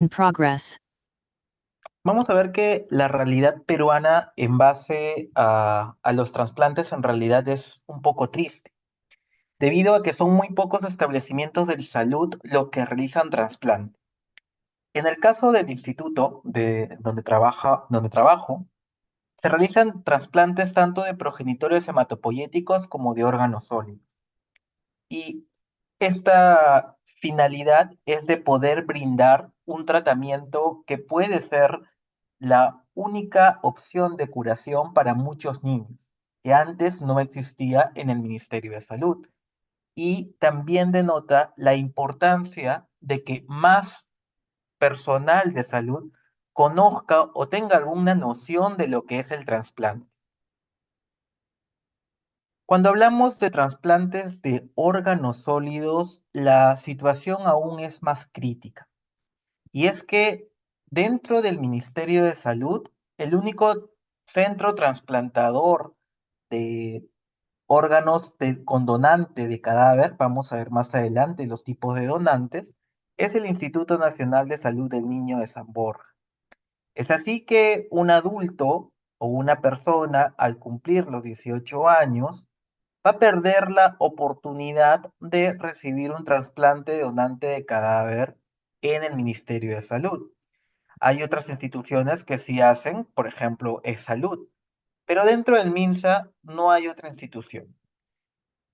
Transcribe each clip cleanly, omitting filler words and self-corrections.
In progress. Vamos a ver que la realidad peruana en base a los trasplantes en realidad es un poco triste, debido a que son muy pocos establecimientos de salud los que realizan trasplantes. En el caso del instituto donde trabajo, se realizan trasplantes tanto de progenitores hematopoyéticos como de órganos sólidos. Y esta finalidad es de poder brindar un tratamiento que puede ser la única opción de curación para muchos niños, que antes no existía en el Ministerio de Salud. Y también denota la importancia de que más personal de salud conozca o tenga alguna noción de lo que es el trasplante. Cuando hablamos de trasplantes de órganos sólidos, la situación aún es más crítica. Y es que dentro del Ministerio de Salud, el único centro trasplantador de con donante de cadáver, vamos a ver más adelante los tipos de donantes, es el Instituto Nacional de Salud del Niño de San Borja. Es así que un adulto o una persona al cumplir los 18 años va a perder la oportunidad de recibir un trasplante de donante de cadáver en el Ministerio de Salud. Hay otras instituciones que sí hacen, por ejemplo, salud, pero dentro del MINSA no hay otra institución.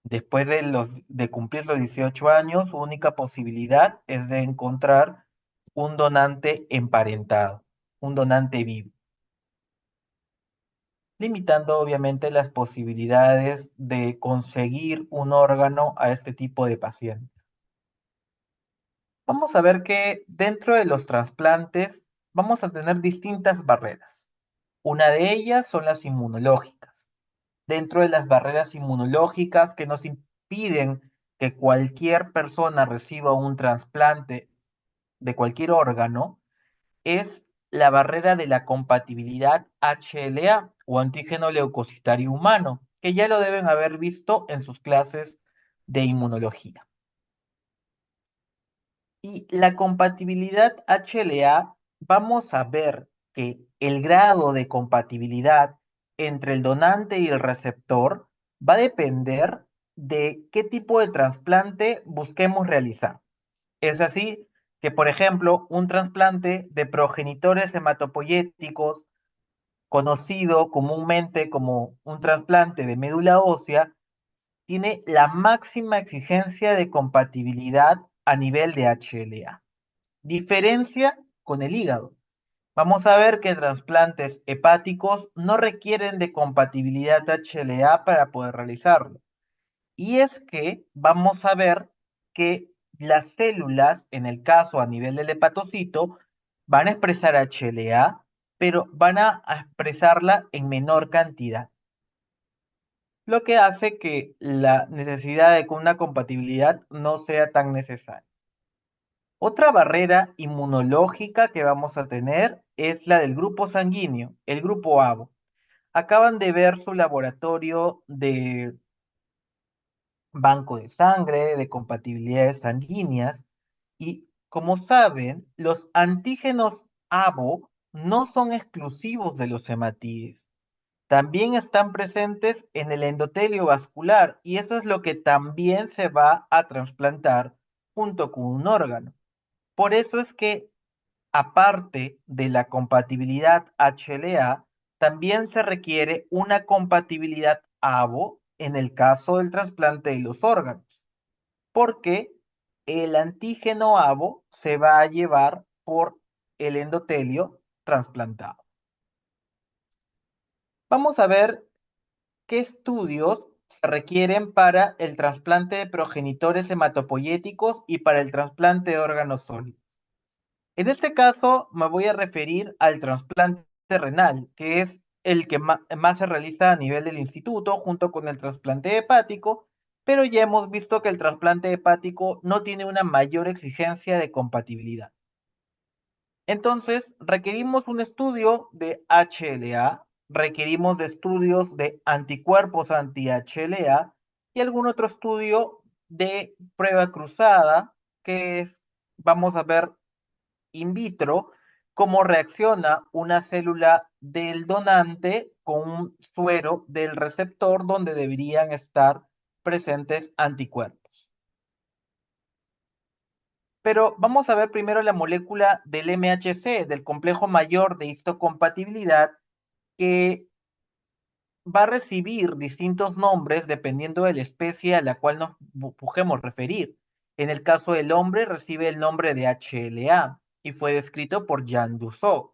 Después de cumplir los 18 años, su única posibilidad es de encontrar un donante emparentado, un donante vivo, limitando obviamente las posibilidades de conseguir un órgano a este tipo de pacientes. Vamos a ver que dentro de los trasplantes vamos a tener distintas barreras. Una de ellas son las inmunológicas. Dentro de las barreras inmunológicas que nos impiden que cualquier persona reciba un trasplante de cualquier órgano, es la barrera de la compatibilidad HLA o antígeno leucocitario humano, que ya lo deben haber visto en sus clases de inmunología. Y la compatibilidad HLA, vamos a ver que el grado de compatibilidad entre el donante y el receptor va a depender de qué tipo de trasplante busquemos realizar. Es así que, por ejemplo, un trasplante de progenitores hematopoyéticos, conocido comúnmente como un trasplante de médula ósea, tiene la máxima exigencia de compatibilidad a nivel de HLA. Diferencia con el hígado. Vamos a ver que trasplantes hepáticos no requieren de compatibilidad HLA para poder realizarlo. Y es que vamos a ver que las células, en el caso a nivel del hepatocito, van a expresar HLA, pero van a expresarla en menor cantidad, lo que hace que la necesidad de una compatibilidad no sea tan necesaria. Otra barrera inmunológica que vamos a tener es la del grupo sanguíneo, el grupo ABO. Acaban de ver su laboratorio de banco de sangre, de compatibilidades sanguíneas, y como saben, los antígenos ABO no son exclusivos de los hematíes. También están presentes en el endotelio vascular y eso es lo que también se va a trasplantar junto con un órgano. Por eso es que, aparte de la compatibilidad HLA, también se requiere una compatibilidad ABO en el caso del trasplante de los órganos, porque el antígeno ABO se va a llevar por el endotelio trasplantado. Vamos a ver qué estudios se requieren para el trasplante de progenitores hematopoyéticos y para el trasplante de órganos sólidos. En este caso me voy a referir al trasplante renal, que es el que más se realiza a nivel del instituto junto con el trasplante hepático, pero ya hemos visto que el trasplante hepático no tiene una mayor exigencia de compatibilidad. Entonces, requerimos un estudio de HLA, requerimos de estudios de anticuerpos anti-HLA y algún otro estudio de prueba cruzada, que es, vamos a ver, in vitro cómo reacciona una célula del donante con un suero del receptor donde deberían estar presentes anticuerpos. Pero vamos a ver primero la molécula del MHC, del complejo mayor de histocompatibilidad, que va a recibir distintos nombres dependiendo de la especie a la cual nos busquemos referir. En el caso del hombre recibe el nombre de HLA y fue descrito por Jean Dussault.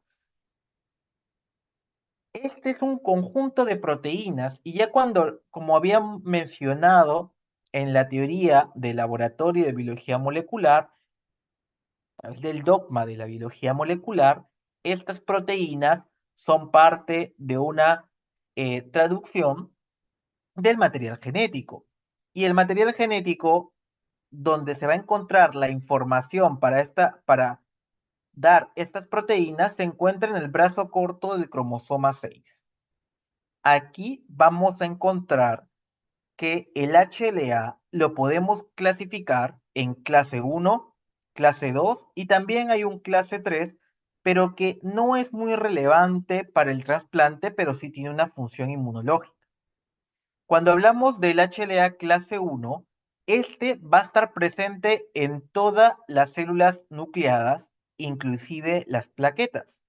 Este es un conjunto de proteínas y ya cuando, como había mencionado en la teoría del laboratorio de biología molecular, del dogma de la biología molecular, estas proteínas son parte de una traducción del material genético. Y el material genético, donde se va a encontrar la información para dar estas proteínas, se encuentra en el brazo corto del cromosoma 6. Aquí vamos a encontrar que el HLA lo podemos clasificar en clase 1, clase 2 y también hay un clase 3, pero que no es muy relevante para el trasplante, pero sí tiene una función inmunológica. Cuando hablamos del HLA clase 1, este va a estar presente en todas las células nucleadas, inclusive las plaquetas.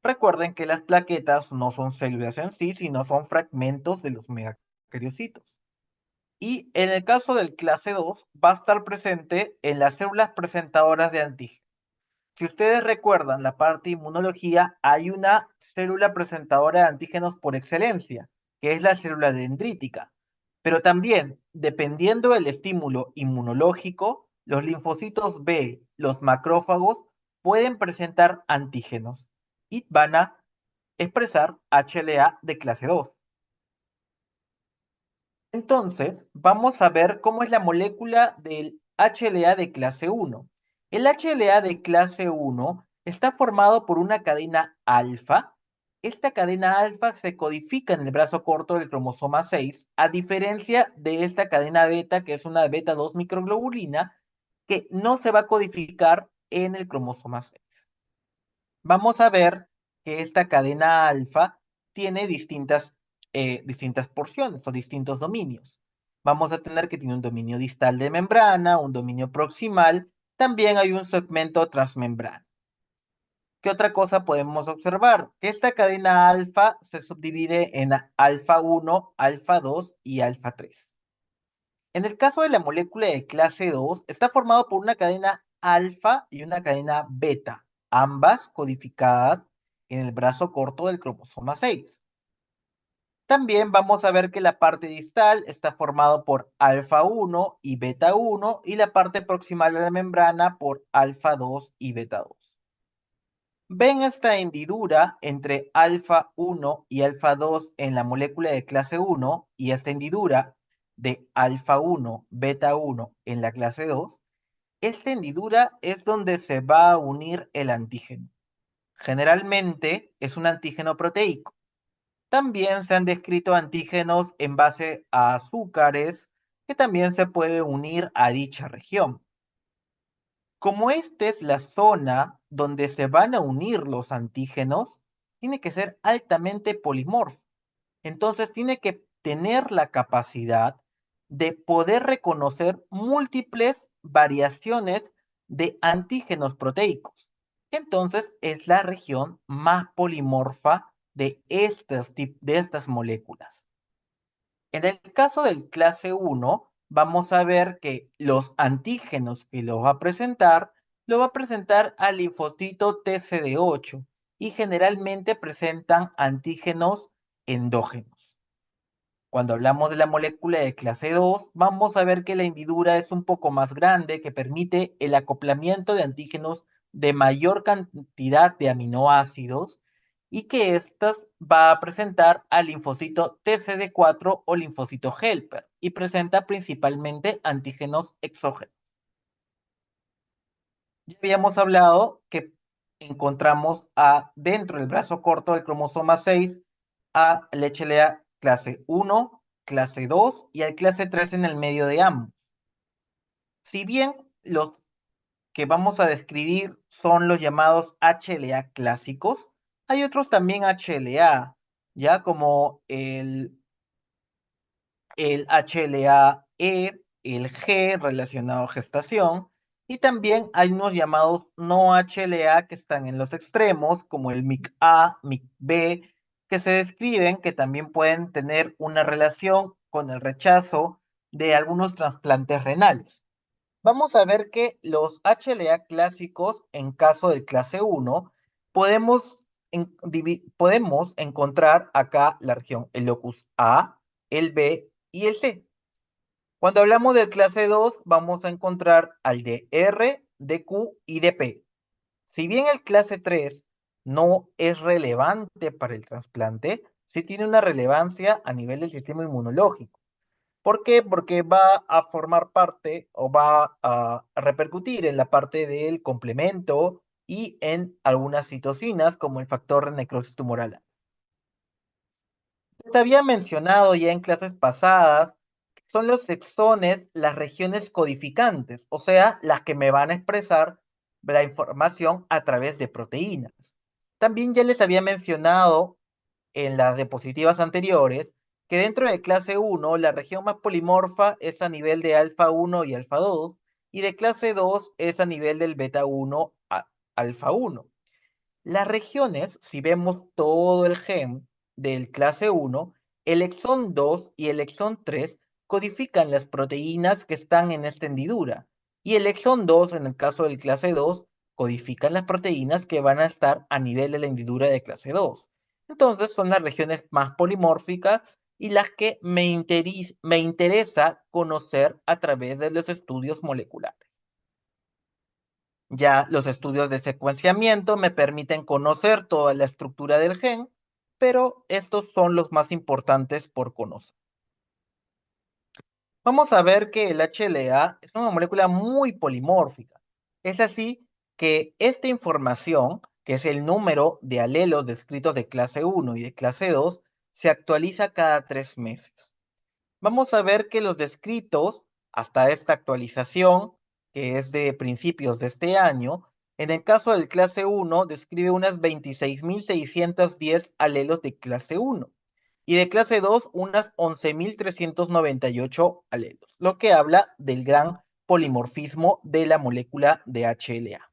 Recuerden que las plaquetas no son células en sí, sino son fragmentos de los megacariocitos. Y en el caso del clase 2, va a estar presente en las células presentadoras de antígenos. Si ustedes recuerdan la parte de inmunología, hay una célula presentadora de antígenos por excelencia, que es la célula dendrítica. Pero también, dependiendo del estímulo inmunológico, los linfocitos B, los macrófagos, pueden presentar antígenos y van a expresar HLA de clase 2. Entonces, vamos a ver cómo es la molécula del HLA de clase 1. El HLA de clase 1 está formado por una cadena alfa. Esta cadena alfa se codifica en el brazo corto del cromosoma 6, a diferencia de esta cadena beta, que es una beta 2 microglobulina, que no se va a codificar en el cromosoma 6. Vamos a ver que esta cadena alfa tiene distintas porciones o distintos dominios. Vamos a tener que tiene un dominio distal de membrana, un dominio proximal, también hay un segmento transmembrana. ¿Qué otra cosa podemos observar? Que esta cadena alfa se subdivide en alfa 1, alfa 2 y alfa 3. En el caso de la molécula de clase 2, está formado por una cadena alfa y una cadena beta, ambas codificadas en el brazo corto del cromosoma 6. También vamos a ver que la parte distal está formado por alfa 1 y beta 1 y la parte proximal de la membrana por alfa 2 y beta 2. Ven esta hendidura entre alfa 1 y alfa 2 en la molécula de clase 1 y esta hendidura de alfa 1, beta 1 en la clase 2. Esta hendidura es donde se va a unir el antígeno. Generalmente es un antígeno proteico. También se han descrito antígenos en base a azúcares que también se puede unir a dicha región. Como esta es la zona donde se van a unir los antígenos, tiene que ser altamente polimorfo. Entonces tiene que tener la capacidad de poder reconocer múltiples variaciones de antígenos proteicos. Entonces es la región más polimorfa de estas moléculas. En el caso del clase 1, vamos a ver que los antígenos que lo va a presentar al linfocito TCD8 y generalmente presentan antígenos endógenos. Cuando hablamos de la molécula de clase 2, vamos a ver que la hendidura es un poco más grande, que permite el acoplamiento de antígenos de mayor cantidad de aminoácidos y que estas va a presentar al linfocito TCD4 o linfocito helper y presenta principalmente antígenos exógenos. Ya habíamos hablado que encontramos dentro del brazo corto del cromosoma 6 a el HLA clase 1, clase 2 y al clase 3 en el medio de ambos. Si bien los que vamos a describir son los llamados HLA clásicos. Hay otros también HLA, ya como el HLA-E, el G relacionado a gestación, y también hay unos llamados no HLA que están en los extremos, como el MIC-A, MIC-B, que se describen que también pueden tener una relación con el rechazo de algunos trasplantes renales. Vamos a ver que los HLA clásicos, en caso de clase 1, podemos encontrar acá la región, el locus A, el B y el C. Cuando hablamos del clase 2, vamos a encontrar al de R, de Q y de P. Si bien el clase 3 no es relevante para el trasplante, sí tiene una relevancia a nivel del sistema inmunológico. ¿Por qué? Porque va a formar parte o va a repercutir en la parte del complemento y en algunas citocinas como el factor de necrosis tumoral. Les había mencionado ya en clases pasadas que son los exones las regiones codificantes, o sea, las que me van a expresar la información a través de proteínas. También ya les había mencionado en las diapositivas anteriores que dentro de clase 1 la región más polimorfa es a nivel de alfa 1 y alfa 2 y de clase 2 es a nivel del beta 1 a alfa 1. Las regiones, si vemos todo el gen del clase 1, el exón 2 y el exón 3 codifican las proteínas que están en esta hendidura. Y el exón 2, en el caso del clase 2, codifican las proteínas que van a estar a nivel de la hendidura de clase 2. Entonces son las regiones más polimórficas y las que me interesa conocer a través de los estudios moleculares. Ya los estudios de secuenciamiento me permiten conocer toda la estructura del gen, pero estos son los más importantes por conocer. Vamos a ver que el HLA es una molécula muy polimórfica. Es así que esta información, que es el número de alelos descritos de clase 1 y de clase 2, se actualiza cada 3 meses. Vamos a ver que los descritos hasta esta actualización, que es de principios de este año, en el caso del clase 1 describe unas 26.610 alelos de clase 1 y de clase 2 unas 11.398 alelos, lo que habla del gran polimorfismo de la molécula de HLA.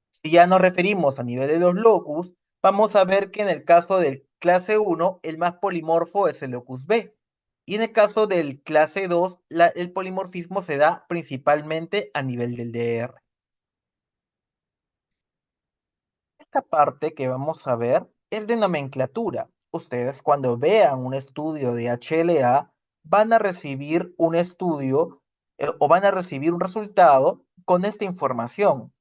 Si ya nos referimos a nivel de los locus, vamos a ver que en el caso del clase 1, el más polimorfo es el locus B. Y en el caso del clase 2, el polimorfismo se da principalmente a nivel del DR. Esta parte que vamos a ver es de nomenclatura. Ustedes cuando vean un estudio de HLA van a recibir un estudio o van a recibir un resultado con esta información.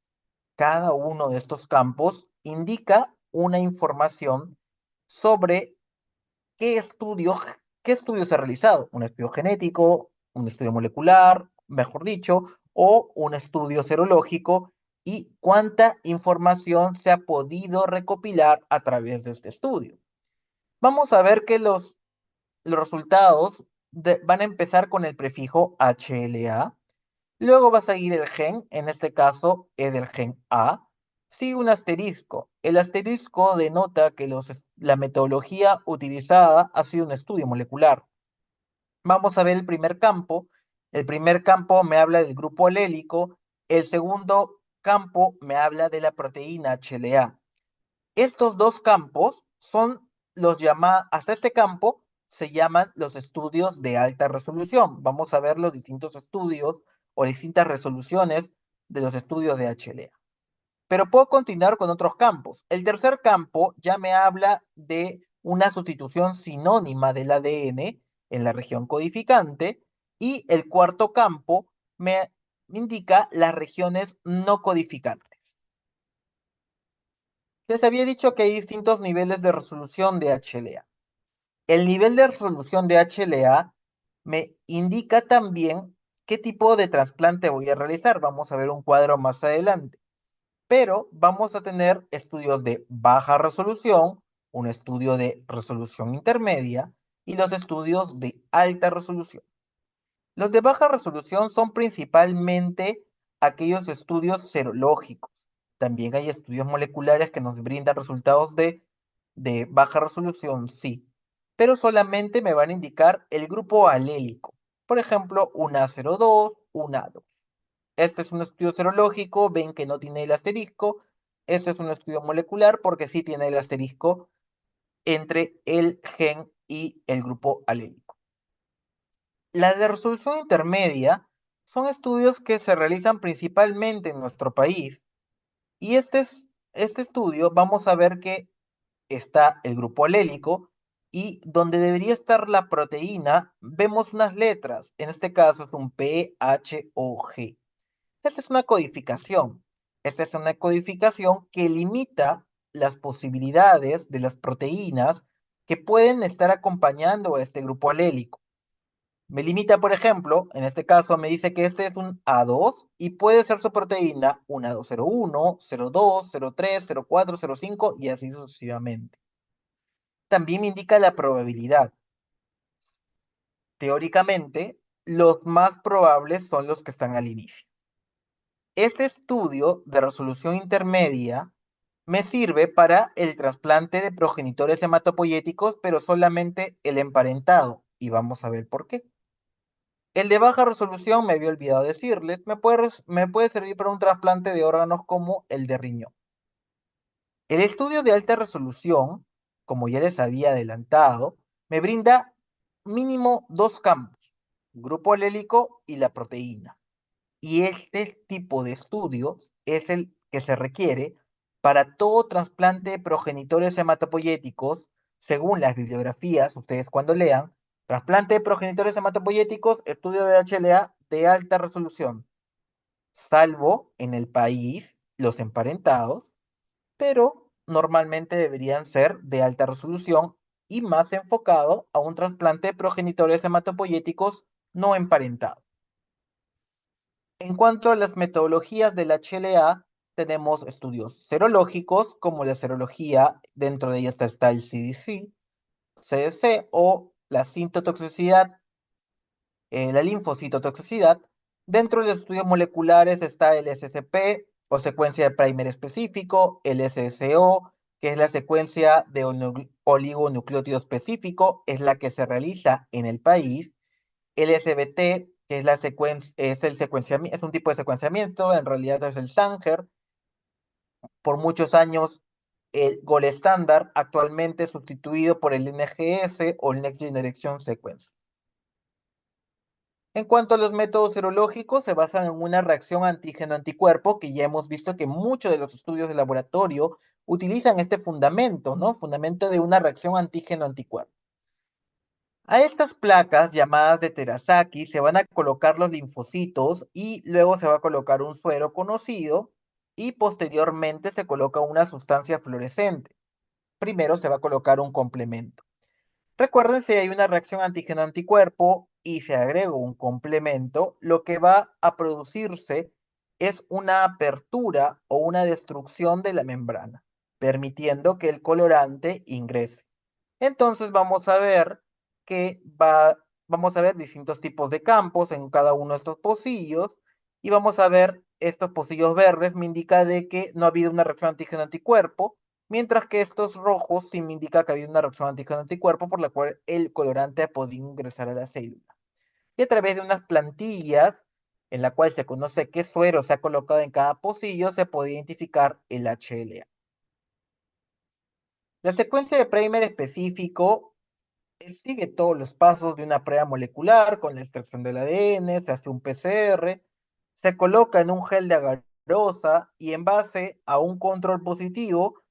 Cada uno de estos campos indica una información sobre qué estudio se ha realizado. Un estudio genético, un estudio molecular, mejor dicho, o un estudio serológico y cuánta información se ha podido recopilar a través de este estudio. Vamos a ver que los resultados van a empezar con el prefijo HLA. Luego va a seguir el gen, en este caso es el gen A. Sigue un asterisco. El asterisco denota que la metodología utilizada ha sido un estudio molecular. Vamos a ver el primer campo. El primer campo me habla del grupo alélico. El segundo campo me habla de la proteína HLA. Estos dos campos son los llamados, hasta este campo se llaman los estudios de alta resolución. Vamos a ver los distintos estudios o distintas resoluciones de los estudios de HLA. Pero puedo continuar con otros campos. El tercer campo ya me habla de una sustitución sinónima del ADN en la región codificante y el cuarto campo me indica las regiones no codificantes. Les había dicho que hay distintos niveles de resolución de HLA. El nivel de resolución de HLA me indica también qué tipo de trasplante voy a realizar. Vamos a ver un cuadro más adelante. Pero vamos a tener estudios de baja resolución, un estudio de resolución intermedia y los estudios de alta resolución. Los de baja resolución son principalmente aquellos estudios serológicos. También hay estudios moleculares que nos brindan resultados de baja resolución, sí, pero solamente me van a indicar el grupo alélico. Por ejemplo, un A02, un A2. Este es un estudio serológico, ven que no tiene el asterisco. Este es un estudio molecular porque sí tiene el asterisco entre el gen y el grupo alélico. Las de resolución intermedia son estudios que se realizan principalmente en nuestro país. Y este estudio vamos a ver que está el grupo alélico y donde debería estar la proteína vemos unas letras. En este caso es un P, H o G. Esta es una codificación. Esta es una codificación que limita las posibilidades de las proteínas que pueden estar acompañando a este grupo alélico. Me limita, por ejemplo, en este caso me dice que este es un A2 y puede ser su proteína un A201, 02, 03, 04, 05 y así sucesivamente. También me indica la probabilidad. Teóricamente, los más probables son los que están al inicio. Este estudio de resolución intermedia me sirve para el trasplante de progenitores hematopoyéticos, pero solamente el emparentado. Y vamos a ver por qué. El de baja resolución, me había olvidado decirles, me puede servir para un trasplante de órganos como el de riñón. El estudio de alta resolución, como ya les había adelantado, me brinda mínimo dos campos, grupo alélico y la proteína. Y este tipo de estudios es el que se requiere para todo trasplante de progenitores hematopoyéticos, según las bibliografías, ustedes cuando lean, trasplante de progenitores hematopoyéticos, estudio de HLA de alta resolución, salvo en el país los emparentados, pero normalmente deberían ser de alta resolución y más enfocado a un trasplante de progenitores hematopoyéticos no emparentados. En cuanto a las metodologías del HLA, tenemos estudios serológicos, como la serología, dentro de ellas está el CDC, CDC o la sintotoxicidad, la linfocitotoxicidad. Dentro de los estudios moleculares está el SCP o secuencia de primer específico, el SSO, que es la secuencia de oligonucleótido específico, es la que se realiza en el país. El SBT, que es el secuenciamiento, es un tipo de secuenciamiento, en realidad es el Sanger. Por muchos años, el gold estándar, actualmente sustituido por el NGS o el Next Generation Sequence. En cuanto a los métodos serológicos, se basan en una reacción antígeno-anticuerpo, que ya hemos visto que muchos de los estudios de laboratorio utilizan este fundamento, ¿no? Fundamento de una reacción antígeno-anticuerpo. A estas placas llamadas de Terasaki se van a colocar los linfocitos y luego se va a colocar un suero conocido y posteriormente se coloca una sustancia fluorescente. Primero se va a colocar un complemento. Recuerden, si hay una reacción antígeno-anticuerpo y se agrega un complemento, lo que va a producirse es una apertura o una destrucción de la membrana, permitiendo que el colorante ingrese. Entonces vamos a ver distintos tipos de campos en cada uno de estos pocillos y vamos a ver estos pocillos verdes me indica de que no ha habido una reacción antígeno-anticuerpo, mientras que estos rojos sí me indica que ha habido una reacción antígeno-anticuerpo por la cual el colorante ha podido ingresar a la célula. Y a través de unas plantillas en la cual se conoce qué suero se ha colocado en cada pocillo, se puede identificar el HLA. La secuencia de primer específico sigue todos los pasos de una prueba molecular con la extracción del ADN, se hace un PCR, se coloca en un gel de agarosa y en base a un control positivo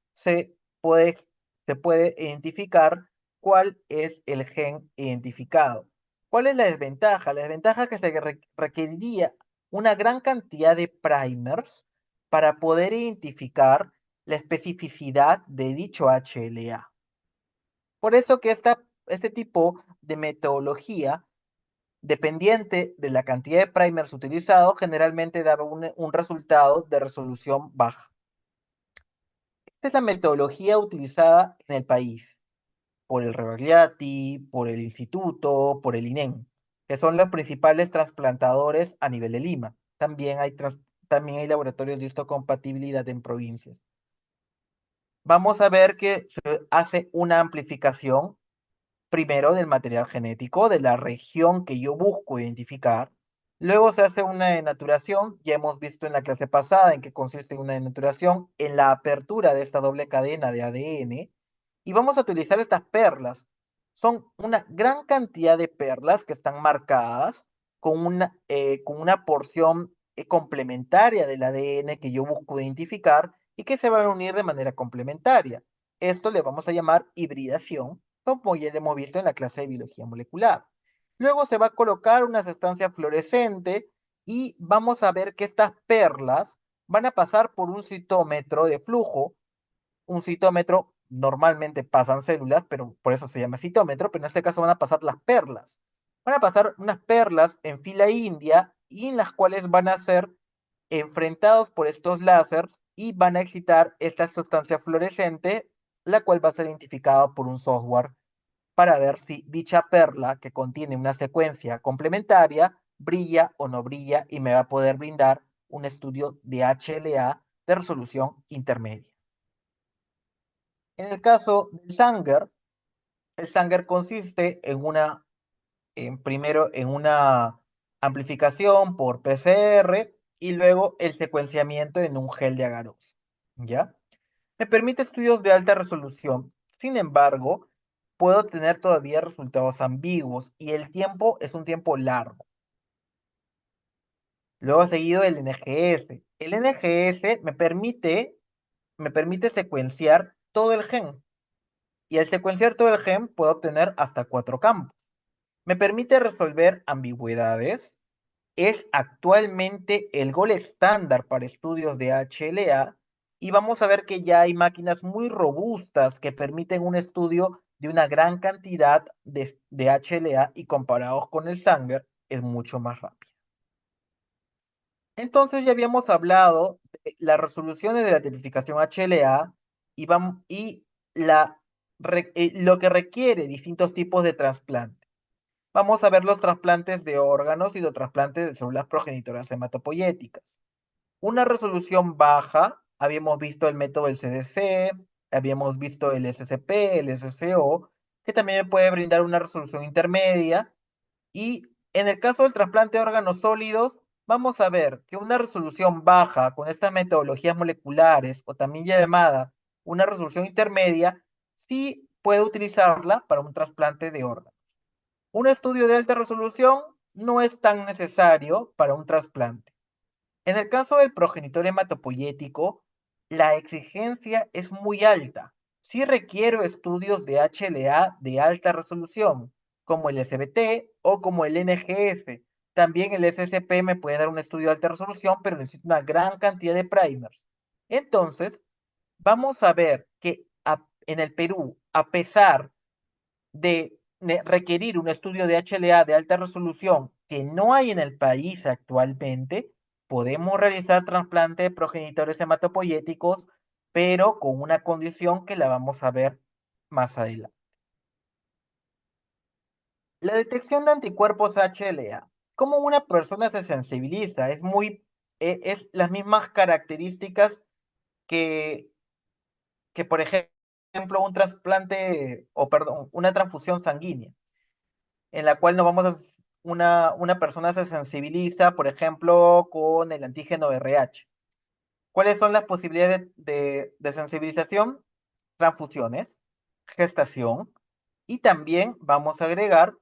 puede, se puede identificar cuál es el gen identificado. ¿Cuál es la desventaja? La desventaja es que se requeriría una gran cantidad de primers para poder identificar la especificidad de dicho HLA. Por eso que este tipo de metodología, dependiente de la cantidad de primers utilizados, generalmente daba un resultado de resolución baja. Esta es la metodología utilizada en el país por el Rebagliati, por el Instituto, por el INEM, que son los principales trasplantadores a nivel de Lima. También hay también hay laboratorios de histocompatibilidad en provincias. Vamos a ver que se hace una amplificación primero del material genético, de la región que yo busco identificar. Luego se hace una denaturación, ya hemos visto en la clase pasada en qué consiste una denaturación, en la apertura de esta doble cadena de ADN, y vamos a utilizar estas perlas. Son una gran cantidad de perlas que están marcadas con una porción complementaria del ADN que yo busco identificar y que se van a unir de manera complementaria. Esto le vamos a llamar hibridación, como ya lo hemos visto en la clase de biología molecular. Luego se va a colocar una sustancia fluorescente y vamos a ver que estas perlas van a pasar por un citómetro de flujo. Un citómetro normalmente pasan células, pero por eso se llama citómetro, pero en este caso van a pasar las perlas. Van a pasar unas perlas en fila india y en las cuales van a ser enfrentados por estos láseres y van a excitar esta sustancia fluorescente, la cual va a ser identificada por un software para ver si dicha perla que contiene una secuencia complementaria brilla o no brilla y me va a poder brindar un estudio de HLA de resolución intermedia. En el caso del Sanger, el Sanger consiste primero en una amplificación por PCR y luego el secuenciamiento en un gel de agarose. ¿Ya? Me permite estudios de alta resolución. Sin embargo, puedo tener todavía resultados ambiguos y el tiempo es un tiempo largo. Luego seguido el NGS. El NGS me permite secuenciar todo el gen. Y al secuenciar todo el gen puedo obtener hasta 4 campos. Me permite resolver ambigüedades. Es actualmente el gol estándar para estudios de HLA y vamos a ver que ya hay máquinas muy robustas que permiten un estudio de una gran cantidad de HLA y comparados con el Sanger es mucho más rápido. Entonces ya habíamos hablado de las resoluciones de la tipificación HLA y lo que requiere distintos tipos de trasplante. Vamos a ver los trasplantes de órganos y los trasplantes de células progenitoras hematopoyéticas. Una resolución baja, habíamos visto el método del CDC, habíamos visto el SCP, el SCO, que también me puede brindar una resolución intermedia. Y en el caso del trasplante de órganos sólidos, vamos a ver que una resolución baja con estas metodologías moleculares, o también llamada una resolución intermedia, sí puede utilizarla para un trasplante de órganos. Un estudio de alta resolución no es tan necesario para un trasplante. En el caso del progenitor hematopoyético, la exigencia es muy alta. Sí requiero estudios de HLA de alta resolución, como el SBT o como el NGS. También el SSP me puede dar un estudio de alta resolución, pero necesito una gran cantidad de primers. Entonces, vamos a ver que en el Perú, a pesar de requerir un estudio de HLA de alta resolución que no hay en el país actualmente, podemos realizar trasplante de progenitores hematopoyéticos, pero con una condición que la vamos a ver más adelante. La detección de anticuerpos HLA. ¿Cómo una persona se sensibiliza? Es las mismas características que, que, por ejemplo, un trasplante, o perdón, una transfusión sanguínea, en la cual una persona se sensibiliza, por ejemplo, con el antígeno RH. ¿Cuáles son las posibilidades de sensibilización? Transfusiones, gestación y también vamos a agregar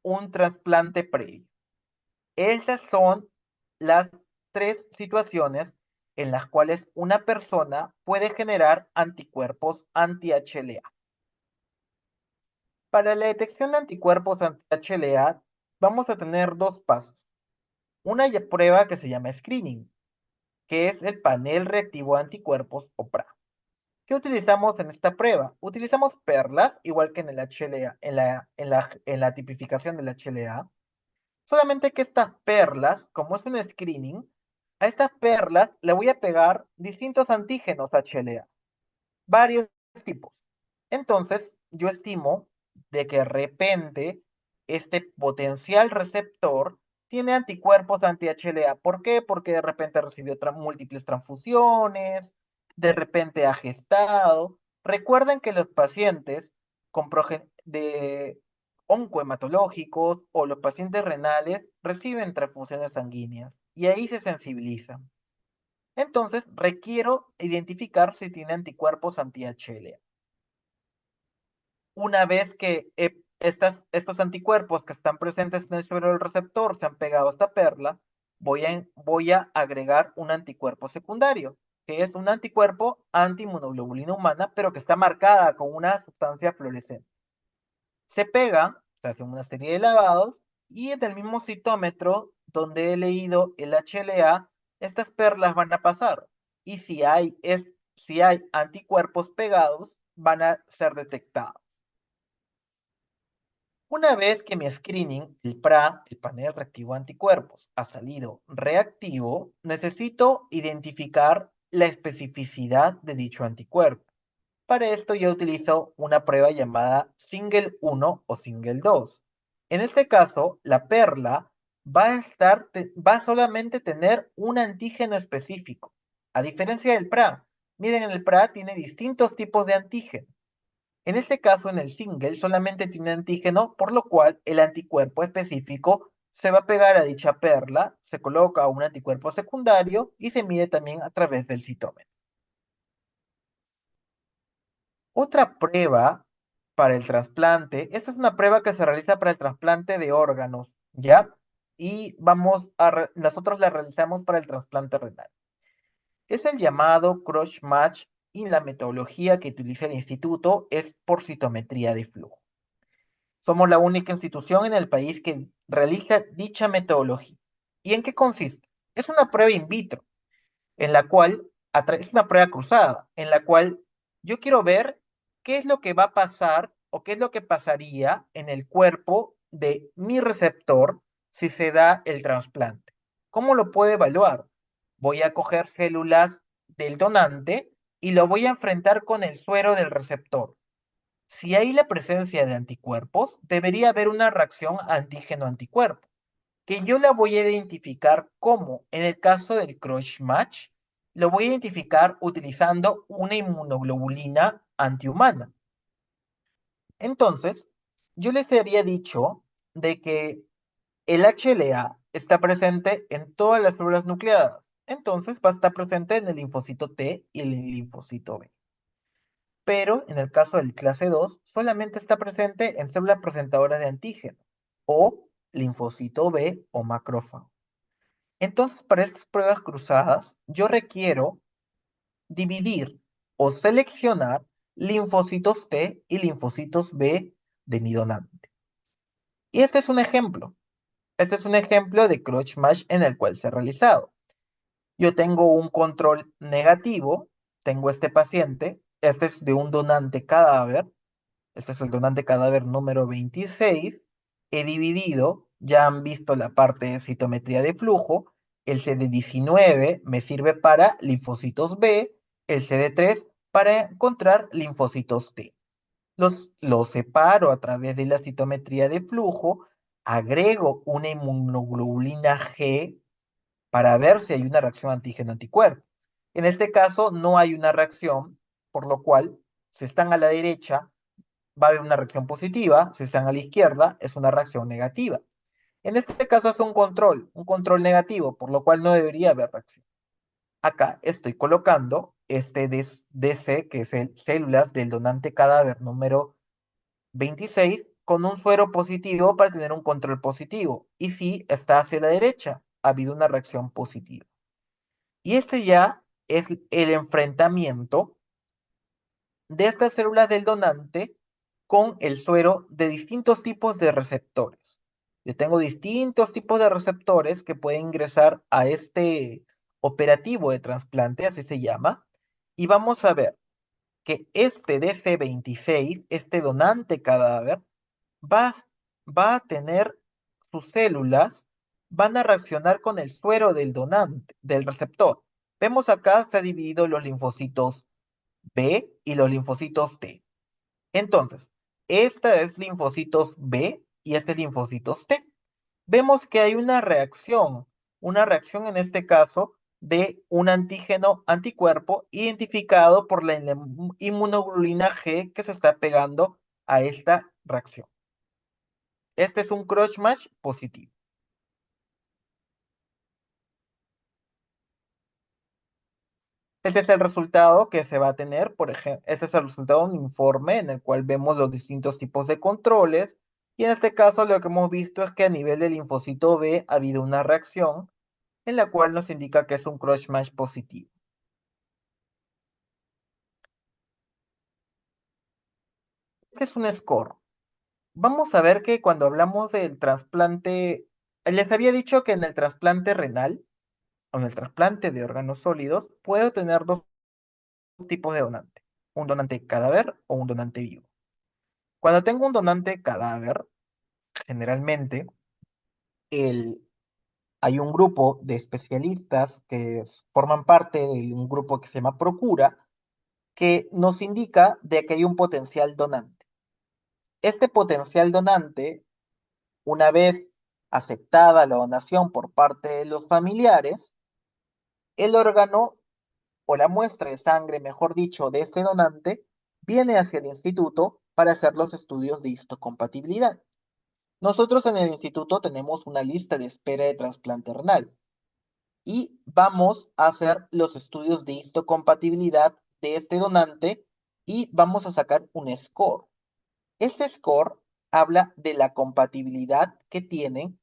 un trasplante previo. Esas son las 3 situaciones en las cuales una persona puede generar anticuerpos anti-HLA. Para la detección de anticuerpos anti-HLA, vamos a tener 2 pasos. Una prueba que se llama screening, que es el panel reactivo de anticuerpos o PRA. ¿Qué utilizamos en esta prueba? Utilizamos perlas, igual que en el HLA, en la tipificación del HLA. Solamente que estas perlas, como es un screening, a estas perlas le voy a pegar distintos antígenos HLA, varios tipos. Entonces, yo estimo de que de repente este potencial receptor tiene anticuerpos anti-HLA. ¿Por qué? Porque de repente recibió múltiples transfusiones, de repente ha gestado. Recuerden que los pacientes con de oncohematológicos o los pacientes renales reciben transfusiones sanguíneas y ahí se sensibilizan. Entonces, requiero identificar si tiene anticuerpos anti-HLA. Una vez que estos anticuerpos que están presentes en el suelo del receptor se han pegado a esta perla, voy a agregar un anticuerpo secundario, que es un anticuerpo anti-inmunoglobulina humana, pero que está marcada con una sustancia fluorescente. Se pega, se hace una serie de lavados, y en el mismo citómetro donde he leído el HLA, estas perlas van a pasar. Y si hay anticuerpos pegados, van a ser detectados. Una vez que mi screening, el PRA, el panel reactivo anticuerpos, ha salido reactivo, necesito identificar la especificidad de dicho anticuerpo. Para esto yo utilizo una prueba llamada Single 1 o Single 2. En este caso, la perla va a solamente tener un antígeno específico. A diferencia del PRA, miren, el PRA tiene distintos tipos de antígenos. En este caso, en el single solamente tiene antígeno, por lo cual el anticuerpo específico se va a pegar a dicha perla, se coloca un anticuerpo secundario y se mide también a través del citómetro. Otra prueba para el trasplante, esta es una prueba que se realiza para el trasplante de órganos, ¿ya? Y nosotros la realizamos para el trasplante renal. Es el llamado cross match y la metodología que utiliza el instituto es por citometría de flujo. Somos la única institución en el país que realiza dicha metodología. ¿Y en qué consiste? Es una prueba in vitro, en la cual, es una prueba cruzada, en la cual yo quiero ver qué es lo que va a pasar o qué es lo que pasaría en el cuerpo de mi receptor si se da el trasplante. ¿Cómo lo puedo evaluar? Voy a coger células del donante y lo voy a enfrentar con el suero del receptor. Si hay la presencia de anticuerpos, debería haber una reacción antígeno-anticuerpo, que yo la voy a identificar como, en el caso del cross match, lo voy a identificar utilizando una inmunoglobulina antihumana. Entonces, yo les había dicho de que el HLA está presente en todas las células nucleadas. Entonces, va a estar presente en el linfocito T y el linfocito B. Pero en el caso del clase 2, solamente está presente en células presentadoras de antígeno o linfocito B o macrófago. Entonces, para estas pruebas cruzadas, yo requiero dividir o seleccionar linfocitos T y linfocitos B de mi donante. Y este es un ejemplo. Este es un ejemplo de cross-match en el cual se ha realizado. Yo tengo un control negativo, tengo este paciente, este es de un donante cadáver, este es el donante cadáver número 26. He dividido, ya han visto la parte de citometría de flujo. El CD19 me sirve para linfocitos B, el CD3 para encontrar linfocitos T. Los separo a través de la citometría de flujo, agrego una inmunoglobulina G para ver si hay una reacción antígeno-anticuerpo. En este caso no hay una reacción, por lo cual, si están a la derecha, va a haber una reacción positiva, si están a la izquierda, es una reacción negativa. En este caso es un control negativo, por lo cual no debería haber reacción. Acá estoy colocando este DC, que es el células del donante cadáver número 26, con un suero positivo para tener un control positivo. Y si está hacia la derecha, ha habido una reacción positiva. Y este ya es el enfrentamiento de estas células del donante con el suero de distintos tipos de receptores. Yo tengo distintos tipos de receptores que pueden ingresar a este operativo de trasplante, así se llama, y vamos a ver que este DC26, este donante cadáver, va, va a tener sus células, van a reaccionar con el suero del donante, del receptor. Vemos acá se ha dividido los linfocitos B y los linfocitos T. Entonces, esta es linfocitos B y este es linfocitos T. vemos que hay una reacción en este caso de un antígeno anticuerpo identificado por la inmunoglobulina G que se está pegando a esta reacción. Este es un cross-match positivo. Este es el resultado que se va a tener, por ejemplo, este es el resultado de un informe en el cual vemos los distintos tipos de controles. Y en este caso lo que hemos visto es que a nivel del linfocito B ha habido una reacción en la cual nos indica que es un cross-match positivo. Este es un score. Vamos a ver que cuando hablamos del trasplante, les había dicho que en el trasplante renal o en el trasplante de órganos sólidos puedo tener dos tipos de donante, un donante cadáver o un donante vivo. Cuando tengo un donante cadáver, generalmente el, hay un grupo de especialistas que forman parte de un grupo que se llama Procura, que nos indica de que hay un potencial donante. Este potencial donante, una vez aceptada la donación por parte de los familiares, el órgano o la muestra de sangre, mejor dicho, de este donante, viene hacia el instituto para hacer los estudios de histocompatibilidad. Nosotros en el instituto tenemos una lista de espera de trasplante renal y vamos a hacer los estudios de histocompatibilidad de este donante y vamos a sacar un score. Este score habla de la compatibilidad que tiene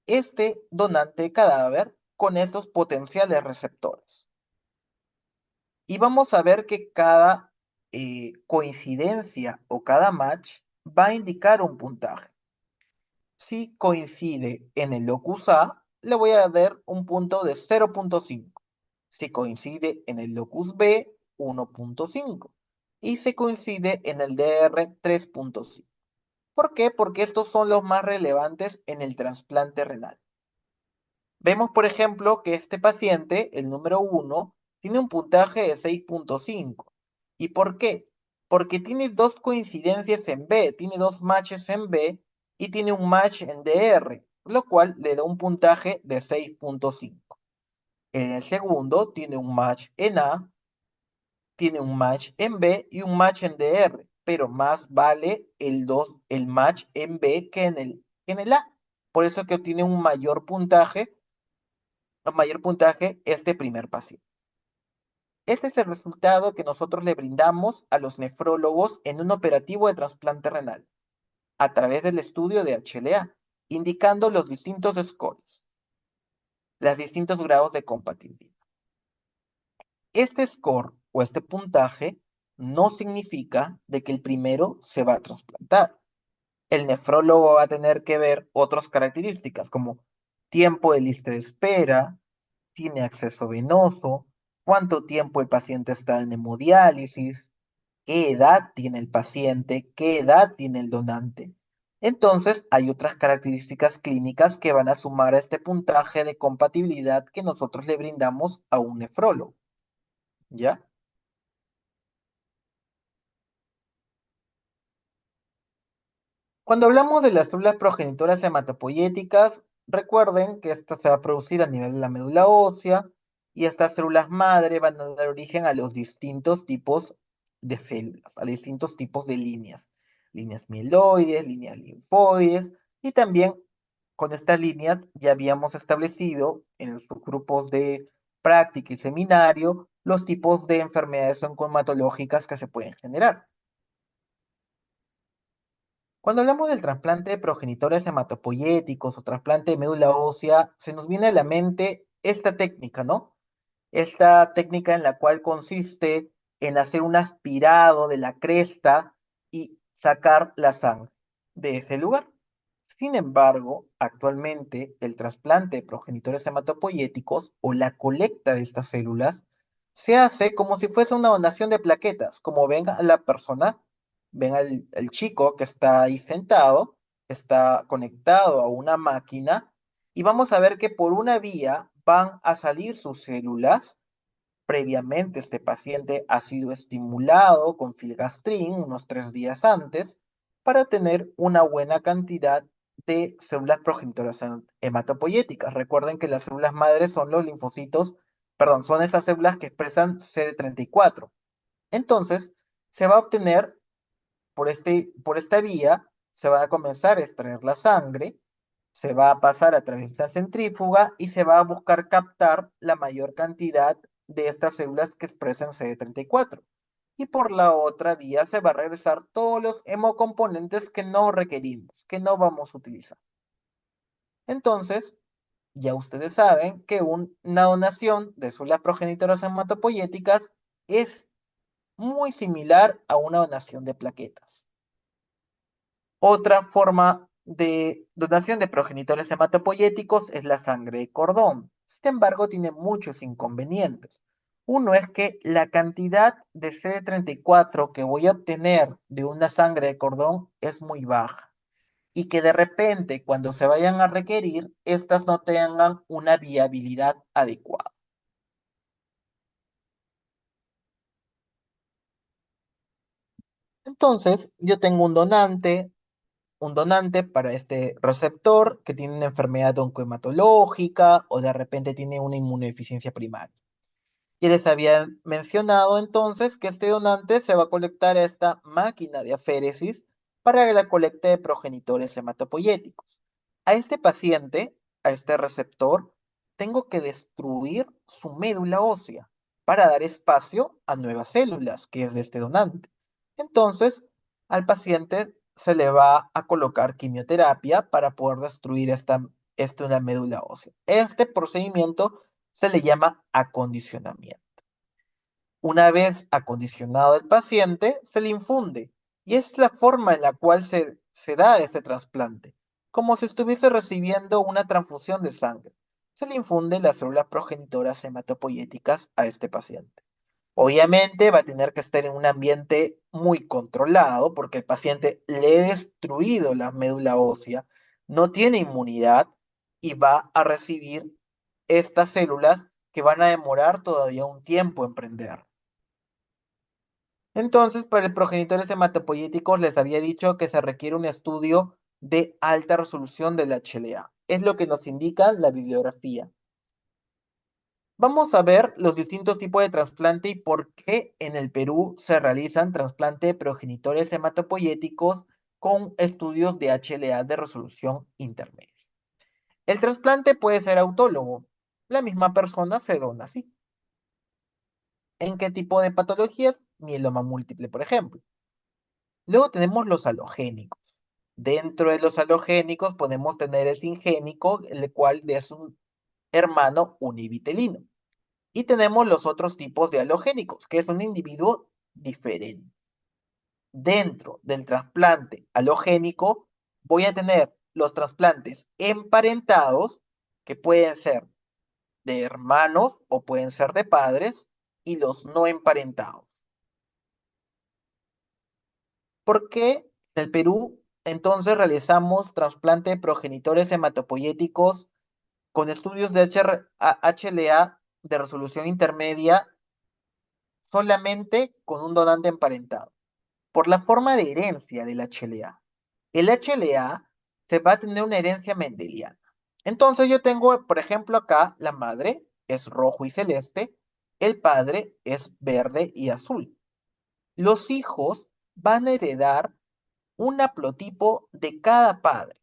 este donante cadáver con estos potenciales receptores. Y vamos a ver que cada coincidencia o cada match va a indicar un puntaje. Si coincide en el locus A, le voy a dar un punto de 0.5. Si coincide en el locus B, 1.5. Y si coincide en el DR, 3.5. ¿Por qué? Porque estos son los más relevantes en el trasplante renal. Vemos, por ejemplo, que este paciente, el número 1, tiene un puntaje de 6.5. ¿Y por qué? Porque tiene dos coincidencias en B, tiene dos matches en B y tiene un match en DR, lo cual le da un puntaje de 6.5. En el segundo tiene un match en A, tiene un match en B y un match en DR, pero más vale el match en B que en el A. Por eso que obtiene un mayor puntaje este primer paciente. Este es el resultado que nosotros le brindamos a los nefrólogos en un operativo de trasplante renal, a través del estudio de HLA, indicando los distintos scores, los distintos grados de compatibilidad. Este score o este puntaje no significa de que el primero se va a trasplantar. El nefrólogo va a tener que ver otras características como tiempo de lista de espera, tiene acceso venoso, cuánto tiempo el paciente está en hemodiálisis, qué edad tiene el paciente, qué edad tiene el donante. Entonces, hay otras características clínicas que van a sumar a este puntaje de compatibilidad que nosotros le brindamos a un nefrólogo, ¿ya? Cuando hablamos de las células progenitoras hematopoyéticas, recuerden que esto se va a producir a nivel de la médula ósea y estas células madre van a dar origen a los distintos tipos de células, a distintos tipos de líneas. Líneas mieloides, líneas linfoides y también con estas líneas ya habíamos establecido en los grupos de práctica y seminario los tipos de enfermedades oncohematológicas que se pueden generar. Cuando hablamos del trasplante de progenitores hematopoyéticos o trasplante de médula ósea, se nos viene a la mente esta técnica, ¿no? Esta técnica en la cual consiste en hacer un aspirado de la cresta y sacar la sangre de ese lugar. Sin embargo, actualmente el trasplante de progenitores hematopoyéticos o la colecta de estas células se hace como si fuese una donación de plaquetas. Como ven a la persona, ven al chico que está ahí sentado, está conectado a una máquina y vamos a ver que por una vía van a salir sus células. Previamente este paciente ha sido estimulado con filgastrin unos 3 días antes para tener una buena cantidad de células progenitoras hematopoyéticas. Recuerden que las células madres son los linfocitos, perdón, son estas células que expresan CD34. Entonces, se va a obtener por esta vía, se va a comenzar a extraer la sangre, se va a pasar a través de la centrífuga y se va a buscar captar la mayor cantidad de estas células que expresan CD34. Y por la otra vía se va a regresar todos los hemocomponentes que no requerimos, que no vamos a utilizar. Entonces, ya ustedes saben que una donación de células progenitoras hematopoyéticas es muy similar a una donación de plaquetas. Otra forma de donación de progenitores hematopoyéticos es la sangre de cordón. Sin embargo, tiene muchos inconvenientes. Uno es que la cantidad de CD34 que voy a obtener de una sangre de cordón es muy baja y que de repente cuando se vayan a requerir, estas no tengan una viabilidad adecuada. Entonces, yo tengo un donante para este receptor que tiene una enfermedad oncohematológica o de repente tiene una inmunodeficiencia primaria. Y les había mencionado entonces que este donante se va a conectar a esta máquina de aféresis para la colecta de progenitores hematopoyéticos. A este paciente, a este receptor, tengo que destruir su médula ósea para dar espacio a nuevas células, que es de este donante. Entonces, al paciente se le va a colocar quimioterapia para poder destruir una médula ósea. Este procedimiento se le llama acondicionamiento. Una vez acondicionado el paciente, se le infunde y es la forma en la cual se da ese trasplante, como si estuviese recibiendo una transfusión de sangre. Se le infunde las células progenitoras hematopoyéticas a este paciente. Obviamente va a tener que estar en un ambiente muy controlado porque el paciente le he destruido la médula ósea, no tiene inmunidad y va a recibir estas células que van a demorar todavía un tiempo en prender. Entonces, para el progenitores hematopoyéticos les había dicho que se requiere un estudio de alta resolución del HLA. Es lo que nos indica la bibliografía. Vamos a ver los distintos tipos de trasplante y por qué en el Perú se realizan trasplante de progenitores hematopoyéticos con estudios de HLA de resolución intermedia. El trasplante puede ser autólogo. La misma persona se dona así. ¿En qué tipo de patologías? Mieloma múltiple, por ejemplo. Luego tenemos los halogénicos. Dentro de los halogénicos podemos tener el singénico, el cual es un hermano univitelino. Y tenemos los otros tipos de halogénicos, que es un individuo diferente. Dentro del trasplante halogénico voy a tener los trasplantes emparentados, que pueden ser de hermanos o pueden ser de padres, y los no emparentados. ¿Por qué en el Perú entonces realizamos trasplante de progenitores hematopoyéticos con estudios de HLA de resolución intermedia solamente con un donante emparentado? Por la forma de herencia del HLA. El HLA se va a tener una herencia mendeliana. Entonces yo tengo, por ejemplo, acá la madre es rojo y celeste, el padre es verde y azul. Los hijos van a heredar un haplotipo de cada padre.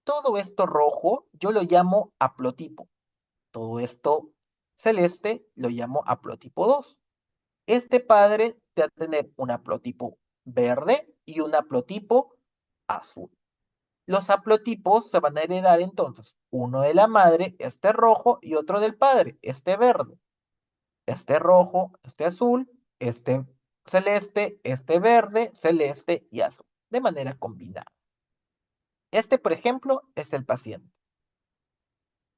Todo esto rojo yo lo llamo haplotipo. Todo esto celeste lo llamo haplotipo 2. Este padre va a tener un haplotipo verde y un haplotipo azul. Los haplotipos se van a heredar entonces, uno de la madre, este rojo, y otro del padre, este verde. Este rojo, este azul, este celeste, este verde, celeste y azul, de manera combinada. Este, por ejemplo, es el paciente.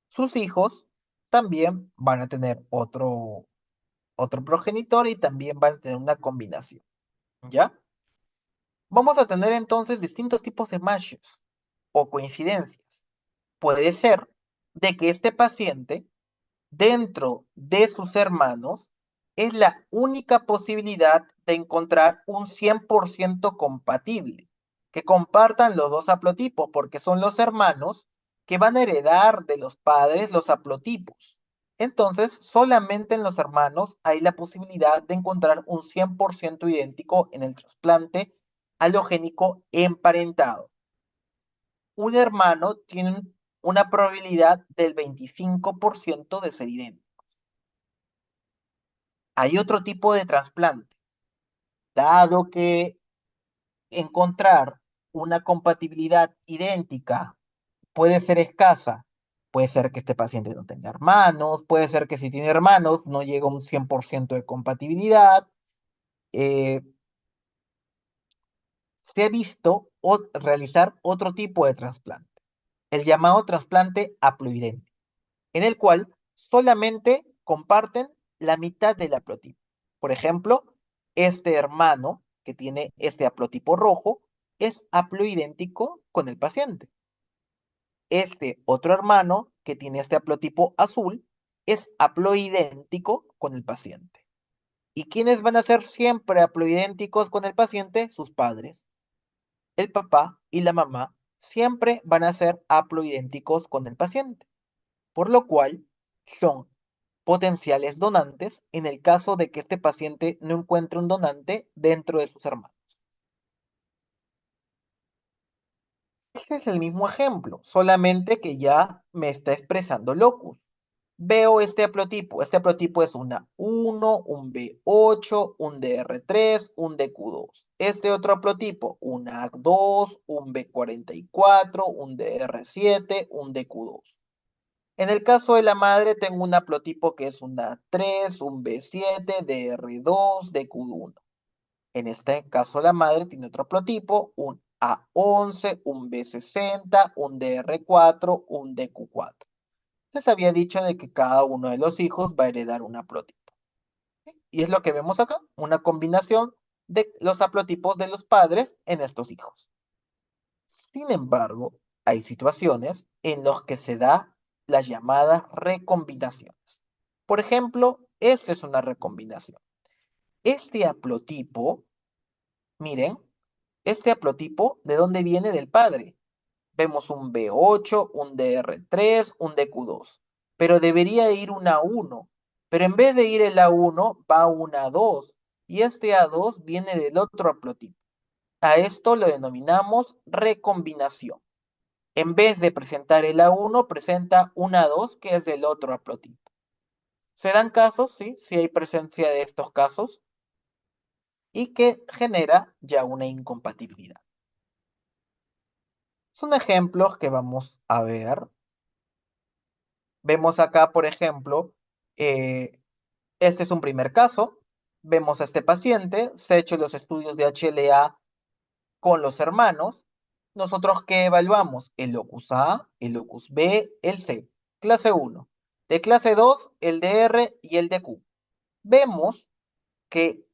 Sus hijos también van a tener otro progenitor y también van a tener una combinación. ¿Ya? Vamos a tener entonces distintos tipos de matches o coincidencias. Puede ser de que este paciente, dentro de sus hermanos, es la única posibilidad de encontrar un 100% compatible. que compartan los dos haplotipos, porque son los hermanos que van a heredar de los padres los haplotipos. Entonces, solamente en los hermanos hay la posibilidad de encontrar un 100% idéntico en el trasplante alogénico emparentado. Un hermano tiene una probabilidad del 25% de ser idéntico. Hay otro tipo de trasplante. Dado que encontrar una compatibilidad idéntica puede ser escasa, puede ser que este paciente no tenga hermanos, puede ser que si tiene hermanos no llegue a un 100% de compatibilidad. eh, Se ha visto realizar otro tipo de trasplante, el llamado trasplante haploidéntico, en el cual solamente comparten la mitad del haplotipo. Por ejemplo, este hermano que tiene este haplotipo rojo es haploidéntico con el paciente. Este otro hermano que tiene este haplotipo azul es haploidéntico con el paciente. ¿Y quiénes van a ser siempre haploidénticos con el paciente? Sus padres. El papá y la mamá siempre van a ser haploidénticos con el paciente, por lo cual son potenciales donantes en el caso de que este paciente no encuentre un donante dentro de sus hermanos. Este es el mismo ejemplo, solamente que ya me está expresando locus. Veo este haplotipo es una 1, un B8, un DR3, un DQ2. Este otro haplotipo, una AC2, un B44, un DR7, un DQ2. En el caso de la madre tengo un haplotipo que es una 3, un B7, DR2, DQ1. En este caso la madre tiene otro haplotipo, un A11, un B60, un DR4, un DQ4. Les había dicho de que cada uno de los hijos va a heredar un haplotipo. Y es lo que vemos acá, una combinación de los haplotipos de los padres en estos hijos. Sin embargo, hay situaciones en las que se da las llamadas recombinaciones. Por ejemplo, esta es una recombinación. Este haplotipo, miren, este haplotipo, ¿de dónde viene? Del padre. Vemos un B8, un DR3, un DQ2. Pero debería ir un A1. Pero en vez de ir el A1, va un A2. Y este A2 viene del otro haplotipo. A esto lo denominamos recombinación. En vez de presentar el A1, presenta un A2 que es del otro haplotipo. ¿Se dan casos? Sí, sí hay presencia de estos casos y que genera ya una incompatibilidad. Son ejemplos que vamos a ver. Vemos acá, por ejemplo, eh, este es un primer caso. Vemos a este paciente, se ha hecho los estudios de HLA con los hermanos. ¿Nosotros qué evaluamos? El locus A, el locus B, el C. Clase 1. De clase 2, el DR y el DQ. Vemos que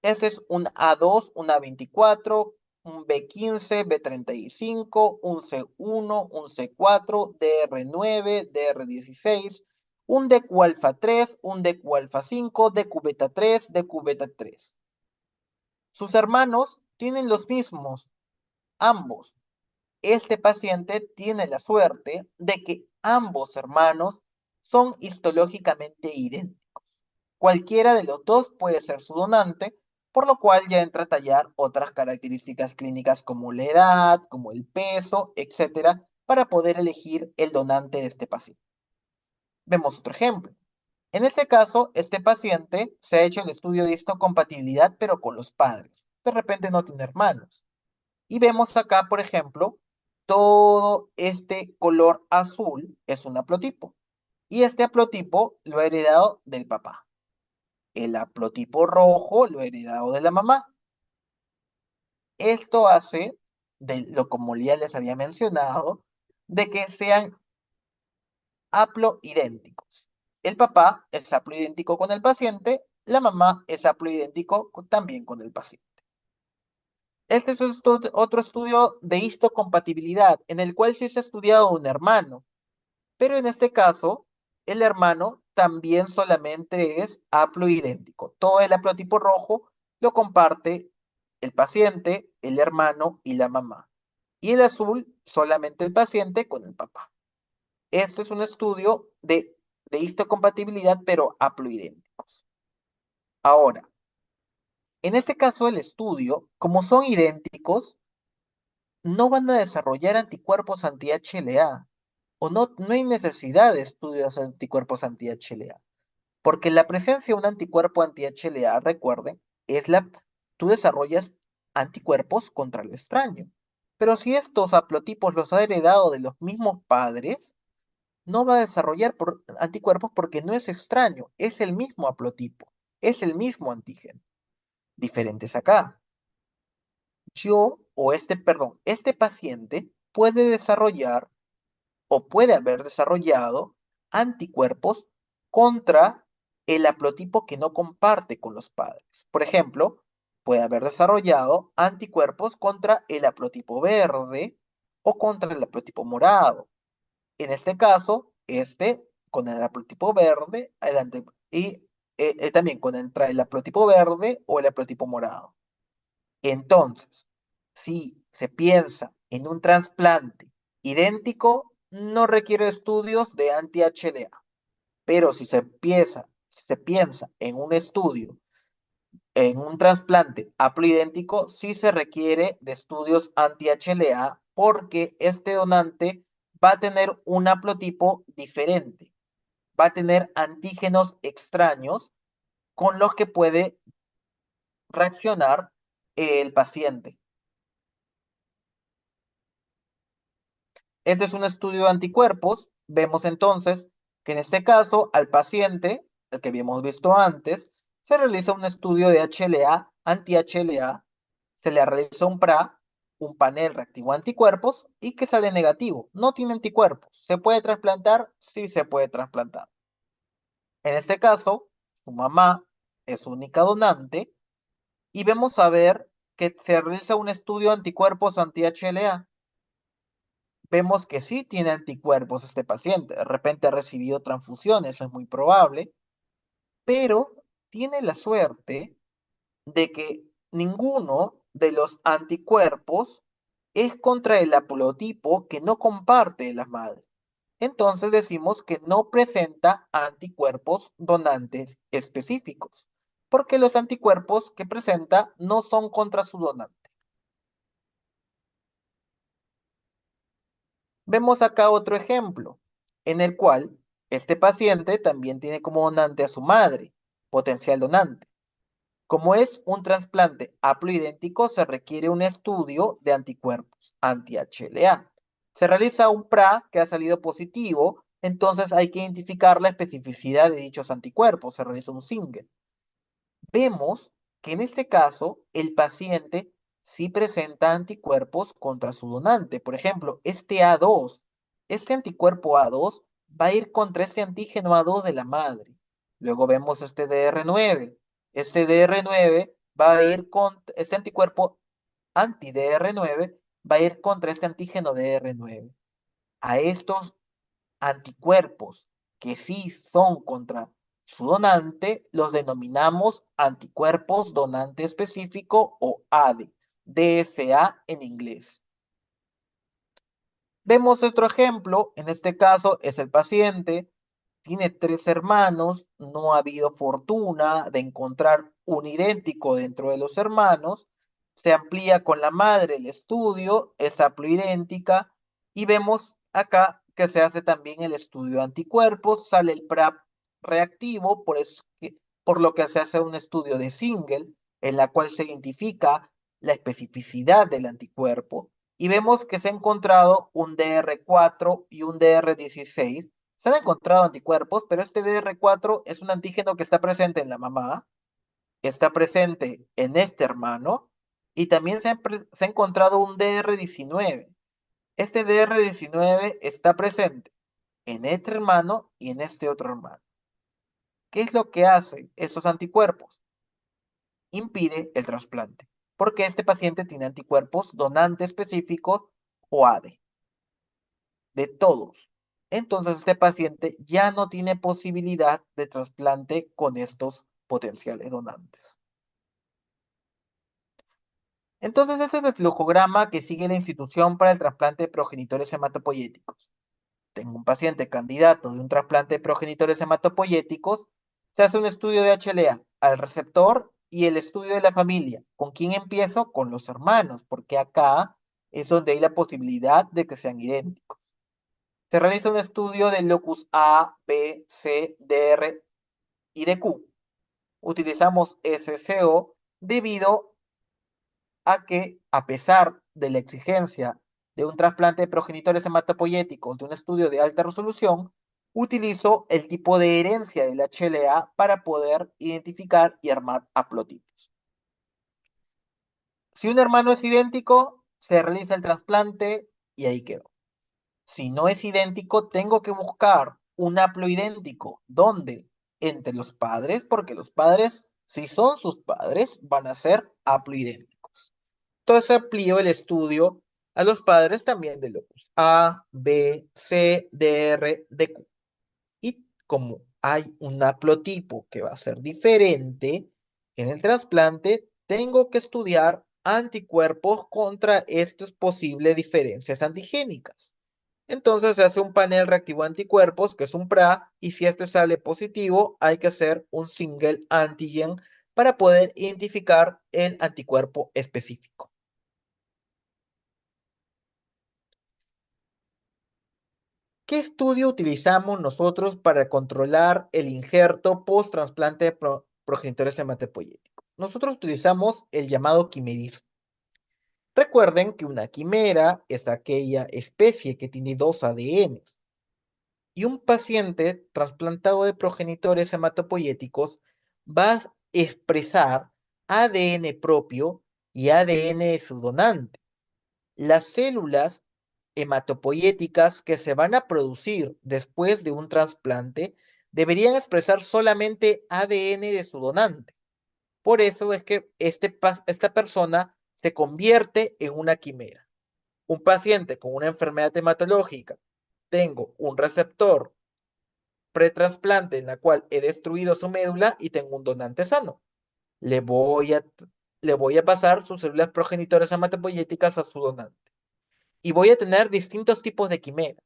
este es un A2, un A24, un B15, B35, un C1, un C4, DR9, DR16, un DQ alfa 3, un DQ alfa 5, DQ beta 3, DQ beta 3. Sus hermanos tienen los mismos, ambos. Este paciente tiene la suerte de que ambos hermanos son histológicamente idénticos. Cualquiera de los dos puede ser su donante, por lo cual ya entra a tallar otras características clínicas como la edad, como el peso, etcétera, para poder elegir el donante de este paciente. Vemos otro ejemplo. En este caso, este paciente se ha hecho el estudio de histocompatibilidad, pero con los padres. De repente no tiene hermanos. Y vemos acá, por ejemplo, todo este color azul es un haplotipo. Y este haplotipo lo ha heredado del papá. El haplotipo rojo lo ha heredado de la mamá. Esto hace, como ya les había mencionado, de que sean haploidénticos. El papá es haploidéntico con el paciente, la mamá es haploidéntico también con el paciente. Este es otro estudio de histocompatibilidad, en el cual sí se ha estudiado un hermano, pero en este caso, el hermano también solamente es haploidéntico. Todo el haplotipo rojo lo comparte el paciente, el hermano y la mamá. Y el azul, solamente el paciente con el papá. Esto es un estudio de histocompatibilidad, pero haploidénticos. Ahora, en este caso el estudio, como son idénticos, no van a desarrollar anticuerpos anti-HLA, o no hay necesidad de estudios de anticuerpos anti-HLA, porque la presencia de un anticuerpo anti-HLA, recuerden, es tú desarrollas anticuerpos contra el extraño. Pero si estos haplotipos los ha heredado de los mismos padres, no va a desarrollar anticuerpos porque no es extraño, es el mismo haplotipo, es el mismo antígeno. Diferentes acá. Este paciente puede desarrollar o puede haber desarrollado anticuerpos contra el haplotipo que no comparte con los padres. Por ejemplo, puede haber desarrollado anticuerpos contra el haplotipo verde o contra el haplotipo morado. En este caso, con el haplotipo verde y también contra el haplotipo verde o el haplotipo morado. Entonces, si se piensa en un trasplante idéntico, no requiere estudios de anti-HLA. Pero si se piensa en un estudio, en un trasplante haploidéntico, sí se requiere de estudios anti-HLA porque este donante va a tener un haplotipo diferente, va a tener antígenos extraños con los que puede reaccionar el paciente. Este es un estudio de anticuerpos. Vemos entonces que en este caso al paciente, el que habíamos visto antes, se realiza un estudio de HLA, anti-HLA, se le realiza un PRA, un panel reactivo anticuerpos y que sale negativo. No tiene anticuerpos. ¿Se puede trasplantar? Sí se puede trasplantar. En este caso, su mamá es su única donante y vemos a ver que se realiza un estudio de anticuerpos anti-HLA. Vemos que sí tiene anticuerpos este paciente. De repente ha recibido transfusiones, es muy probable, pero tiene la suerte de que ninguno de los anticuerpos es contra el haplotipo que no comparte la madre. Entonces decimos que no presenta anticuerpos donantes específicos, porque los anticuerpos que presenta no son contra su donante. Vemos acá otro ejemplo, en el cual este paciente también tiene como donante a su madre, potencial donante. Como es un trasplante haploidéntico, se requiere un estudio de anticuerpos anti-HLA. Se realiza un PRA que ha salido positivo, entonces hay que identificar la especificidad de dichos anticuerpos. Se realiza un single. Vemos que en este caso el paciente sí presenta anticuerpos contra su donante. Por ejemplo, este A2, este anticuerpo A2 va a ir contra este antígeno A2 de la madre. Luego vemos este DR9. Este DR9 va a ir contra, este anticuerpo anti-DR9 va a ir contra este antígeno DR9. A estos anticuerpos que sí son contra su donante, los denominamos anticuerpos donante específico o ADE, DSA en inglés. Vemos otro ejemplo, en este caso es el paciente, tiene 3 hermanos, no ha habido fortuna de encontrar un idéntico dentro de los hermanos, se amplía con la madre el estudio, es haploidéntica y vemos acá que se hace también el estudio de anticuerpos, sale el PRAP reactivo, por lo que se hace un estudio de single, en la cual se identifica la especificidad del anticuerpo y vemos que se ha encontrado un DR4 y un DR16. Se han encontrado anticuerpos, pero este DR4 es un antígeno que está presente en la mamá, está presente en este hermano y también se ha encontrado un DR19. Este DR19 está presente en este hermano y en este otro hermano. ¿Qué es lo que hacen esos anticuerpos? Impide el trasplante, porque este paciente tiene anticuerpos donante específicos o ADE, de todos. Entonces este paciente ya no tiene posibilidad de trasplante con estos potenciales donantes. Entonces, ese es el flujograma que sigue la institución para el trasplante de progenitores hematopoyéticos. Tengo un paciente candidato de un trasplante de progenitores hematopoyéticos, se hace un estudio de HLA al receptor y el estudio de la familia. ¿Con quién empiezo? Con los hermanos, porque acá es donde hay la posibilidad de que sean idénticos. Se realiza un estudio del locus A, B, C, DR y de Q. Utilizamos SCO debido a que, a pesar de la exigencia de un trasplante de progenitores hematopoyéticos de un estudio de alta resolución, utilizo el tipo de herencia del HLA para poder identificar y armar haplotipos. Si un hermano es idéntico, se realiza el trasplante y ahí quedó. Si no es idéntico, tengo que buscar un haploidéntico. ¿Dónde? Entre los padres, porque los padres, si son sus padres, van a ser haploidénticos. Entonces amplío el estudio a los padres también de locus A, B, C, D, R, D, Q. Y como hay un haplotipo que va a ser diferente en el trasplante, tengo que estudiar anticuerpos contra estas posibles diferencias antigénicas. Entonces se hace un panel reactivo de anticuerpos, que es un PRA, y si este sale positivo, hay que hacer un single antigen para poder identificar el anticuerpo específico. ¿Qué estudio utilizamos nosotros para controlar el injerto post-trasplante de progenitores hematopoyéticos? Nosotros utilizamos el llamado quimerismo. Recuerden que una quimera es aquella especie que tiene dos ADNs y un paciente trasplantado de progenitores hematopoyéticos va a expresar ADN propio y ADN de su donante. Las células hematopoyéticas que se van a producir después de un trasplante deberían expresar solamente ADN de su donante. Por eso es que esta persona se convierte en una quimera. Un paciente con una enfermedad hematológica, tengo un receptor pretrasplante en la cual he destruido su médula y tengo un donante sano. Le voy a, le voy a pasar sus células progenitoras hematopoyéticas a su donante. Y voy a tener distintos tipos de quimera.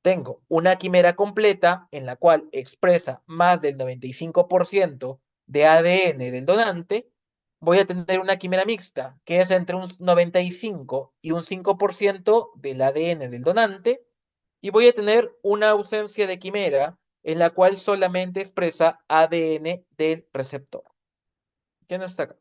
Tengo una quimera completa en la cual expresa más del 95% de ADN del donante. Voy a tener una quimera mixta, que es entre un 95 y un 5% del ADN del donante. Y voy a tener una ausencia de quimera en la cual solamente expresa ADN del receptor. ¿Qué no está acá?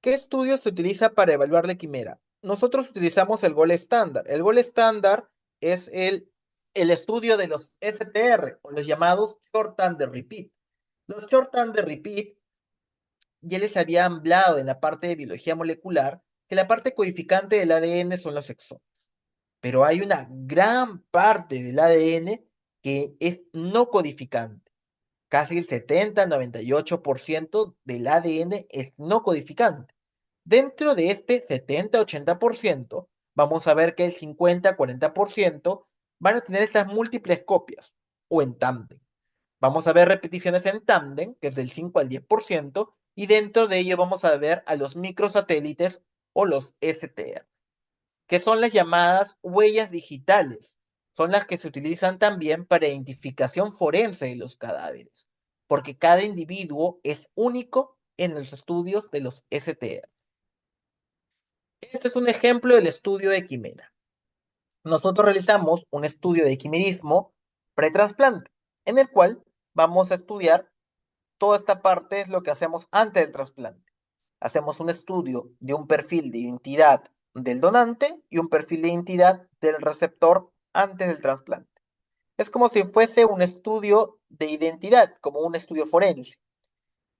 ¿Qué estudio se utiliza para evaluar la quimera? Nosotros utilizamos el gol estándar. El gol estándar es el estudio de los STR, o los llamados Short Tandem Repeat. Los Short Tandem Repeat, ya les había hablado en la parte de biología molecular, que la parte codificante del ADN son los exones. Pero hay una gran parte del ADN que es no codificante. Casi el 70-98% del ADN es no codificante. Dentro de este 70-80%, vamos a ver que el 50-40% van a tener estas múltiples copias o en tándem. Vamos a ver repeticiones en tándem, que es del 5 al 10%, y dentro de ello vamos a ver a los microsatélites o los STR, que son las llamadas huellas digitales. Son las que se utilizan también para identificación forense de los cadáveres, porque cada individuo es único en los estudios de los STR. Este es un ejemplo del estudio de quimera. Nosotros realizamos un estudio de quimerismo pretrasplante, en el cual vamos a estudiar toda esta parte, es lo que hacemos antes del trasplante. Hacemos un estudio de un perfil de identidad del donante y un perfil de identidad del receptor antes del trasplante. Es como si fuese un estudio de identidad, como un estudio forense.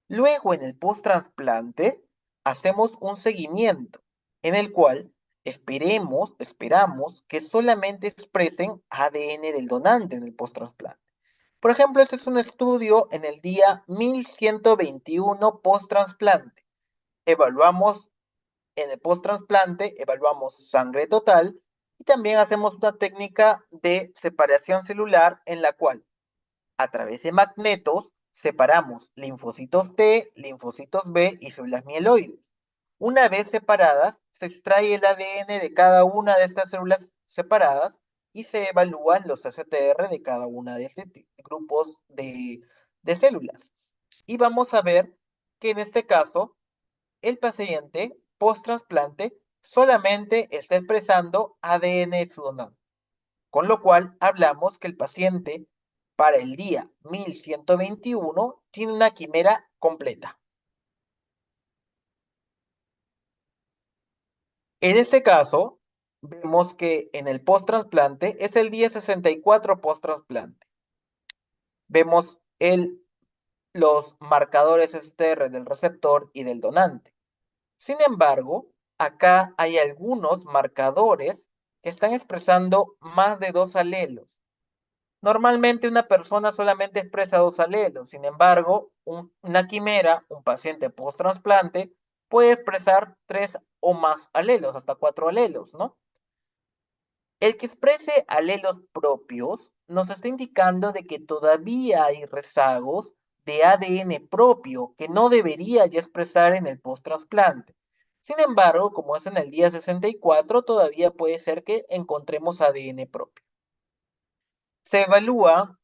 Luego, en el post-trasplante, hacemos un seguimiento en el cual esperamos que solamente expresen ADN del donante en el post-trasplante. Por ejemplo, este es un estudio en el día 1121 post-trasplante. Evaluamos en el post-trasplante, evaluamos sangre total y también hacemos una técnica de separación celular en la cual, a través de magnetos, separamos linfocitos T, linfocitos B y células mieloides. Una vez separadas, se extrae el ADN de cada una de estas células separadas y se evalúan los STR de cada una de estos grupos de células. Y vamos a ver que en este caso, el paciente post-trasplante solamente está expresando ADN su donante, con lo cual hablamos que el paciente para el día 1121 tiene una quimera completa. En este caso, vemos que en el post-trasplante es el día 64 post-trasplante. Vemos los marcadores STR del receptor y del donante. Sin embargo, acá hay algunos marcadores que están expresando más de 2 alelos. Normalmente una persona solamente expresa 2 alelos. Sin embargo, una quimera, un paciente post-trasplante, puede expresar 3 o más alelos, hasta 4 alelos, ¿no? El que exprese alelos propios nos está indicando de que todavía hay rezagos de ADN propio que no debería ya expresar en el post-trasplante. Sin embargo, como es en el día 64, todavía puede ser que encontremos ADN propio. Se evalúa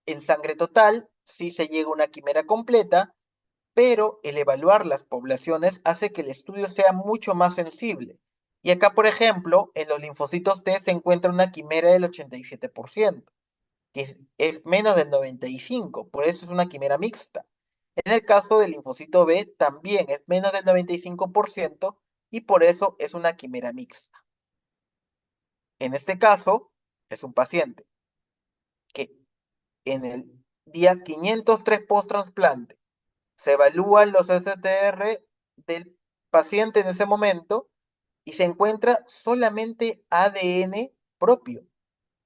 en sangre total si se llega a una quimera completa, pero el evaluar las poblaciones hace que el estudio sea mucho más sensible. Y acá, por ejemplo, en los linfocitos T se encuentra una quimera del 87%, que es menos del 95%, por eso es una quimera mixta. En el caso del linfocito B también es menos del 95% y por eso es una quimera mixta. En este caso, es un paciente que en el día 503 post-trasplante se evalúan los STR del paciente en ese momento y se encuentra solamente ADN propio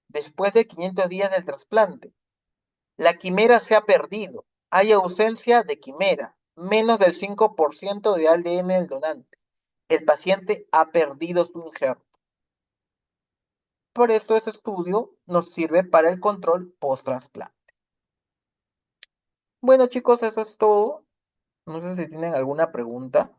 después de 500 días del trasplante. La quimera se ha perdido. Hay ausencia de quimera, menos del 5% de ADN del donante. El paciente ha perdido su injerto. Por esto este estudio nos sirve para el control post-trasplante. Bueno chicos, eso es todo. No sé si tienen alguna pregunta.